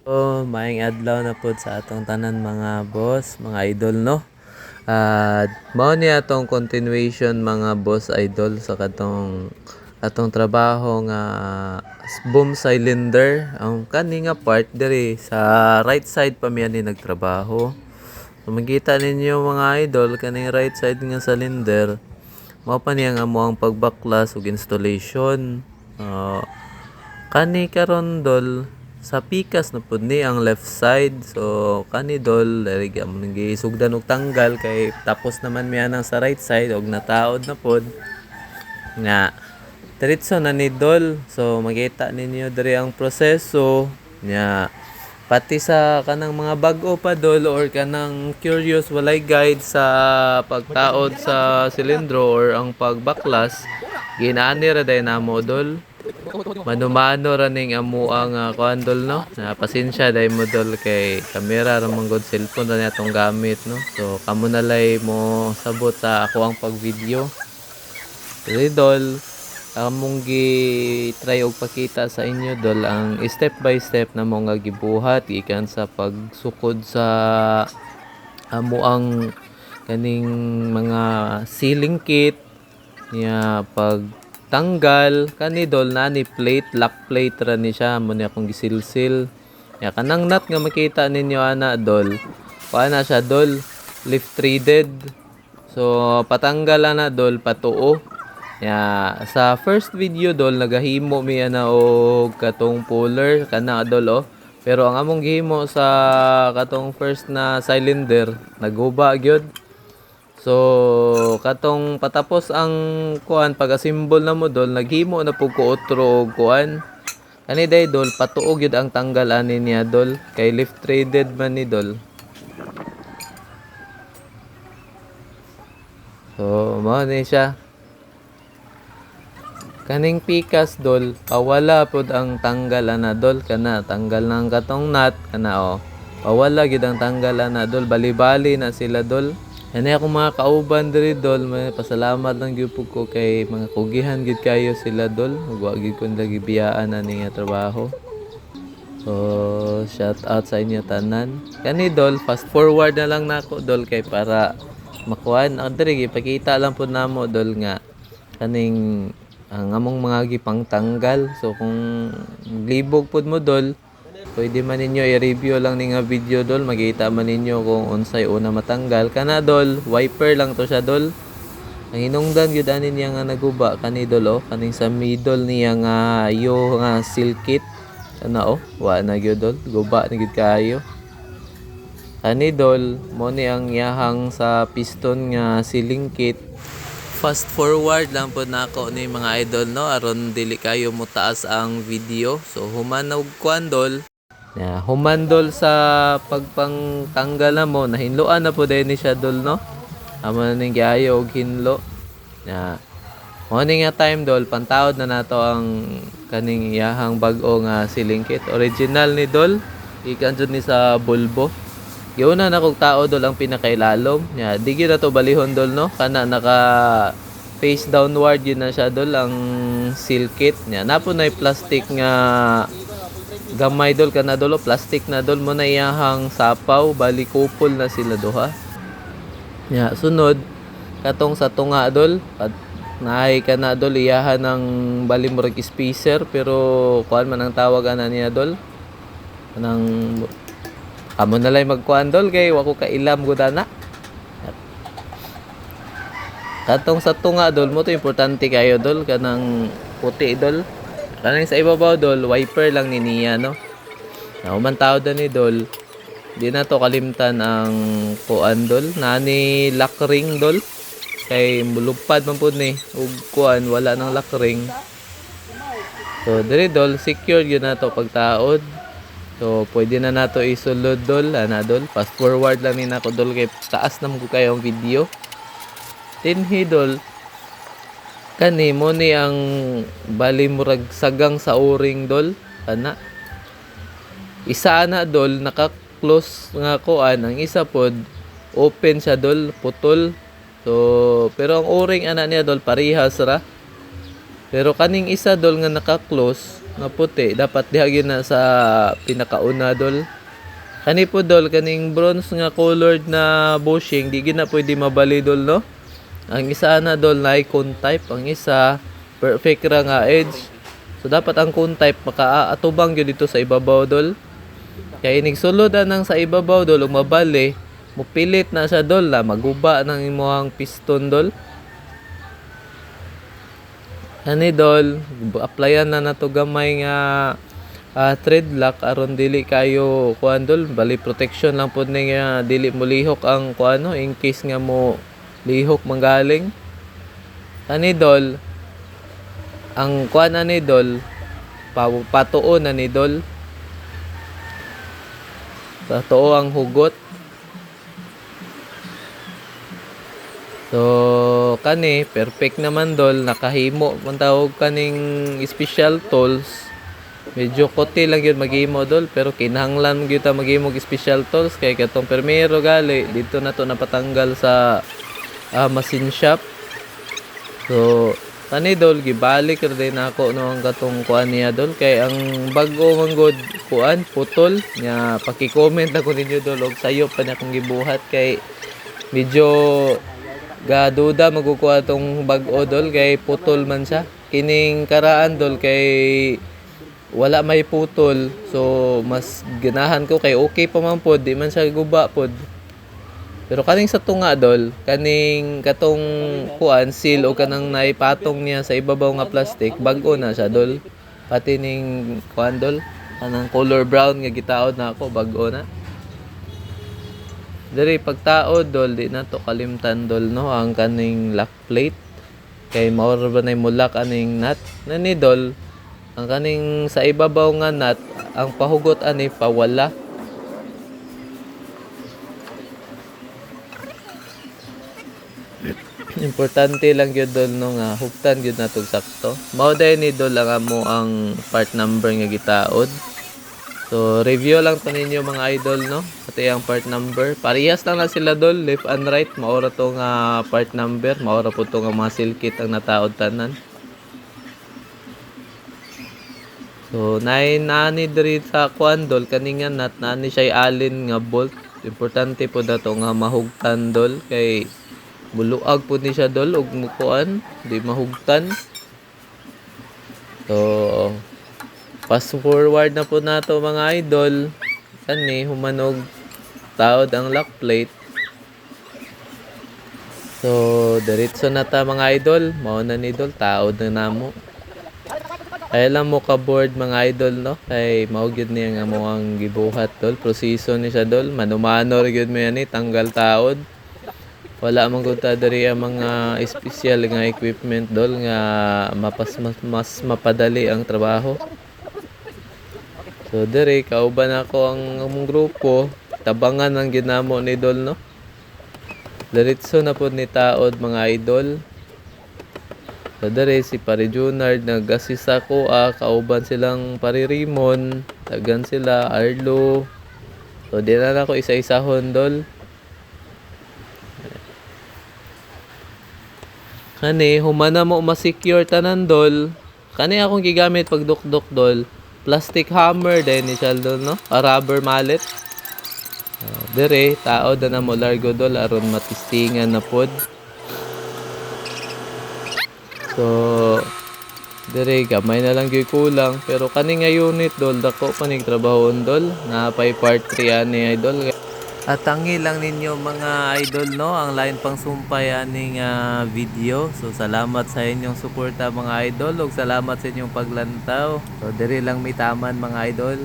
Maayong adlaw na pod sa atong tanan mga boss, mga idol no. At mao ni atong continuation mga boss idol sa atong trabaho nga boom cylinder. Ang kani nga part diri sa right side pa mi ani nagtrabaho. So makita ninyo mga idol kaning right side nga cylinder. Mao pa niya nga mo ang pagbaklas ug installation. Kani karon dol sa pikas na pud ni ang left side, so kani dol diri gyud gisugdan og tanggal kay tapos naman mi anang sa right side og nataod na pod nga diretso na ni dol. So makita ninyo diri ang proseso nya pati sa kanang mga bag-o pa dol or kanang curious walay guide sa pagtaod sa silindro or ang pagbaklas ginaani ra day namo dol. Manumano ra ning amo ang kuan dol no. Pasensya dai mo dol kay kamera ra man gud cellphone ra natong gamit no. So kamo na lay mo sabot sa ako ang pag-video. Dili dol among gi-try og pakita sa inyo dol ang step by step na mo nga gibuhat gikan sa pagsukod sa amo ang kaning mga sealing kit niya pagtanggal kani dol na ni plate lock plate ra ni siya mo ni akong gisilsil ya kanang nut nga makita ninyo ana dol paana siya dol lift threaded, so patanggal ana dol patuo ya sa first video dol nagahimo mi ana og katong puller kana dol pero ang among gihimo sa katong first na cylinder naguba gyud. So katong patapos ang kuan pag-assemble na mo dol naghimo na pug ko otro og kuan kani day dol patuog gyud ang tanggal ani niya dol kay lift threaded man ni dol. So mao ni siya kaning pikas dol pawala pod ang tanggal ana dol kana tanggal nang katong nut kana pawala gyud ang tanggal ana dol bali-bali na sila dol. Ani ako mga kauban diri dol, may pasalamat lang gyud ko kay mga kugihan gid kayo sila dol. Ug wa gid kun lagi biyaan ani nga trabaho. So shout out sa inyo tanan. Kani dol fast forward na lang nako dol kay para makuan diri gipakita lang pud namo dol nga kaning ang among mga gipang tanggal. So kung libog pud mo dol pwede man ninyo i-review lang ni nga video dol, makita man ninyo kung unsay una matanggal kana dol. Wiper lang to siya dol. Ang hinungdan gyud ani niya nga naguba kani dol kaning sa middle niya nga yo nga seal kit kana wa na gyud dol guba na gyud kayo. Kani dol mo ni ang yahang sa piston nga sealing kit. Fast forward lang po na ako ni mga idol no aron dili kayo mo taas ang video. So human og kuan dol humandol sa pagpangtanggal na mo nahinloan na po din ni siya dol no amo na ning giayo og hinlo morning nga time dol pantaod na nato ang kaning iyahang bag-o nga sealing kit original ni dol ikan jud ni sa bulbo. Giuna na kog tao dol ang pinakailalom di gyud na to balihon dol no kana naka face downward yun na siya dol ang seal kit napo na plastic nga gamay dol kana dol plastic na dol mo na iyahang sapaw bali kupol na sila duha. Sunod katong sa tunga dol naay kana dol iyahan ng bali murag spacer pero kuan man ang tawag ana niya dol kanang amo na lay magkuan dol kay wa ko kailam gud ana. Katong sa tunga dol mo to importante kayo dol kanang puti dol. Kanang sa ibabaw dol wiper lang ni niya no. Human tawd ni dol di na to kalimtan ang kuan dol nani lock ring dol kay mulupad man pud ni ug kuan wala nang lock ring. So diri dol secure gyud na to pagtaod. So pwede na nato isulod dol ana dol fast forward lang ni nako dol kay taas na mo kayo ang video. Tinhi dol kani mo ni ang bali murag sagang sa o-ring dol ana isa na dol naka-close nga kuan ang isa pod open siya dol putol. So pero ang o-ring ana niya dol parehas ra pero kaning isa dol nga naka-close nga puti dapat diha gyud na sa pinakauna dol. Kani po dol kaning bronze nga colored na bushing di gyud na pwede mabali dol no. Ang isa na dol na cone type, ang isa perfect ra nga edge. So dapat ang cone type makaatubang gyud dito sa ibabaw dol. Kaya inig sulod nang sa ibabaw dol ug mabali, mupilit na siya dol na maguba ng imong piston dol. Ani dol, applyan na nato gamay nga thread lock aron dili kayo kuan dol, bali protection lang pud ni nga dili mo lihok ang kuano in case nga mo lihok manggaling. Ani dol, ang kuan ani dol, patuon na ni dol. Patuo ang hugot. So kani perfect naman dol, nakahimo man tawag kaning special tools. Medyo kote lang yun maghimo dol, pero kinahanglan gyud ta maghimo og special tools kay katong permero gali dito na to napatanggal sa machine shop. So kani dol gibalik ra din ako no ang katong kuan niya dol, kay ang bag-o manggod kuan putol nya. Paki-comment ako ninyo dol og sayo pa na akong gibuhat kay medyo gaduda magkukuha tong bag-o dol kay putol man siya. Kining karaan dol kay wala may putol, so mas ganahan ko kay okay pa man pod, di man siya guba pod. Pero kaning sa tunga dol, kaning katong kuan seal o kanang naipatong niya sa ibabaw nga plastic, bag-o na siya dol. Pati ning kuan dol, kanang color brown nga gitaod na ako, bag-o na. Diri pagtaod dol, di na to kalimtan dol no ang kaning lock plate. Kay mao ra ba nay mulak aning nut nani dol. Ang kaning sa ibabaw nga nut, ang pahugot ani pawala. Importante lang gyud dol no nga hugtan gyud natog sakto. Mao day ni dol ang amo ang part number nga gitaod. So review lang to ninyo mga idol no. Pati ang part number. Parehas lang na sila dol, left and right. Maora to nga part number, maora po to nga mga silkit ang nataod tanan. So nani diri sa kuan dol kaninga nut nani siya alin nga bolt. Importante po dato nga mahugtan dol kay buluag po ni siya dol og mukuan, di mahugtan. So fast forward na po nato mga idol. Kani humanog taod ang lock plate. So diretso na ta mga idol, mao na ni dol taod na namo. Ay lang mo ka board mga idol no, kay mao gyud niya nga mo ang gibuhat dol, proseso ni siya dol, manumano ra gyud mo yan tanggal taod. Wala man gud ta diri ang mga espesyal nga equipment dol nga mas mapadali ang trabaho. So diri kauban ako ang among grupo, tabangan ang ginamo ni dol no. Diretso na pod ni taod mga idol. So dere si Pare Junard nag-assist ako, kauban silang Pare Rimon, tagan sila Arlo. So di na ako isa-isahon dol. Kani humana mo ma-secure tanan dol. Kani akong gigamit pag dukdok dol. Plastic hammer din ni siya dol no, rubber mallet. Dere taod na mo largo dol aron matistingan na pod. So dire gamay na lang gyud kulang, pero kani nga unit dol dako pa ning trabahon dol, napay part 3 ani idol. At tangi lang ninyo mga idol no ang lain pang sumpay aning video. So salamat sa inyong suporta mga idol ug salamat sa inyong paglantaw. So dire lang mitaman mga idol.